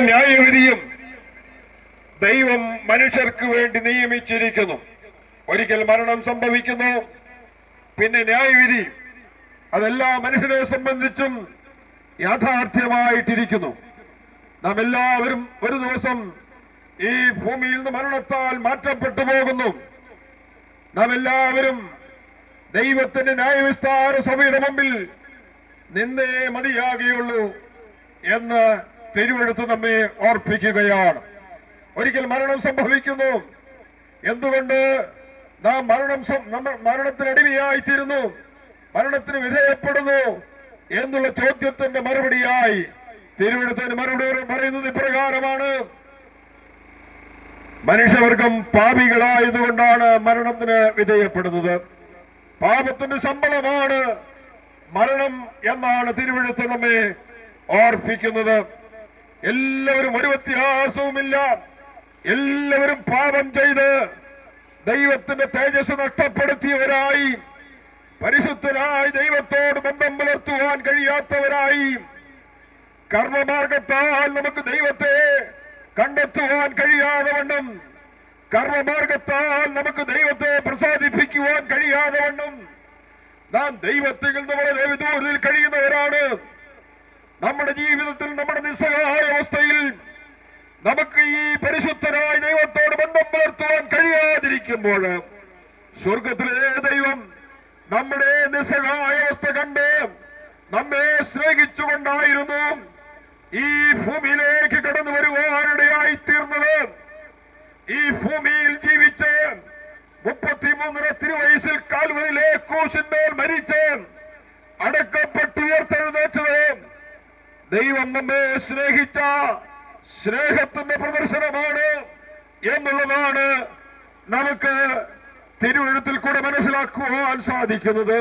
ന്യായവിധിയും ദൈവം മനുഷ്യർക്ക് വേണ്ടി നിയമിച്ചിരിക്കുന്നു. ഒരിക്കൽ മരണം സംഭവിക്കുന്നു, പിന്നെ ന്യായവിധി. അതെല്ലാ മനുഷ്യരെ സംബന്ധിച്ചും യാഥാർത്ഥ്യമായിട്ടിരിക്കുന്നു. നാം എല്ലാവരും ഒരു ദിവസം ഈ ഭൂമിയിൽ നിന്ന് മരണത്താൽ മാറ്റപ്പെട്ടു പോകുന്നു. നാം എല്ലാവരും ദൈവത്തിന്റെ ന്യായവിസ്താര സഭയുടെ മുമ്പിൽ നിന്നേ മതിയാകുകയുള്ളൂ എന്ന് തിരുവെഴുത്ത് നമ്മെ ഓർപ്പിക്കുകയാണ്. ഒരിക്കൽ മരണം സംഭവിക്കുന്നു. എന്തുകൊണ്ട് നാം മരണത്തിനടിമയായിത്തീരുന്നു, മരണത്തിന് വിധേയപ്പെടുന്നു എന്നുള്ള ചോദ്യത്തിന്റെ മറുപടിയായി തിരുവെഴുത്തിന് മറുപടി പറയുന്നത് ഇപ്രകാരമാണ്: മനുഷ്യവർഗം പാപികളായതുകൊണ്ടാണ് മരണത്തിന് വിധേയപ്പെടുന്നത്. പാപത്തിന്റെ ശമ്പളമാണ് മരണം എന്നാണ് തിരുവെഴുത്ത് നമ്മെ ഓർപ്പിക്കുന്നത്. എല്ലാവരും ഒരു വ്യത്യാസവുമില്ല. എല്ലാവരും പാപം ചെയ്ത് ദൈവത്തിന്റെ തേജസ് നഷ്ടപ്പെടുത്തിയവരായി, പരിശുദ്ധനായി ദൈവത്തോട് ബന്ധം പുലർത്തുവാൻ കഴിയാത്തവരായി, കർമ്മമാർഗത്താൽ നമുക്ക് ദൈവത്തെ കണ്ടെത്തുവാൻ കഴിയാതെ വണ്ണം, കർമ്മമാർഗത്താൽ നമുക്ക് ദൈവത്തെ പ്രസാദിപ്പിക്കുവാൻ കഴിയാതെ വണ്ണം നാം ദൈവത്തിൽ നിന്ന് വളരെ വിദൂരത്തിൽ കഴിയുന്നവരാണ്. നമ്മുടെ ജീവിതത്തിൽ, നമ്മുടെ നിസ്സഹായ അവസ്ഥയിൽ നമുക്ക് ഈ പരിശുദ്ധനായ ദൈവത്തോട് ബന്ധം പുലർത്തുവാൻ കഴിയാതിരിക്കുമ്പോൾ സ്വർഗത്തിലെ ദൈവം നമ്മുടെ നിസ്സഹായ അവസ്ഥ കണ്ട് നമ്മെ സ്നേഹിച്ചുകൊണ്ടായിരുന്നു ഈ ഭൂമിയിലേക്ക് കടന്നു വരുവാനിടയായി തീർന്നത്. ഈ ഭൂമിയിൽ ജീവിച്ച് 33 തിരുവയസ്സിൽ കാൽവരിയിലെ ക്രൂശിന്മേൽ മരിച്ച് അടക്കപ്പെട്ടുയർത്തെഴുന്നേറ്റത് ദൈവം നമ്മെ സ്നേഹിച്ച സ്നേഹത്തിന്റെ പ്രദർശനമാണ് എന്നുള്ളതാണ് നമുക്ക് തിരുവെഴുത്തിൽ കൂടെ മനസ്സിലാക്കുവാൻ സാധിക്കുന്നത്.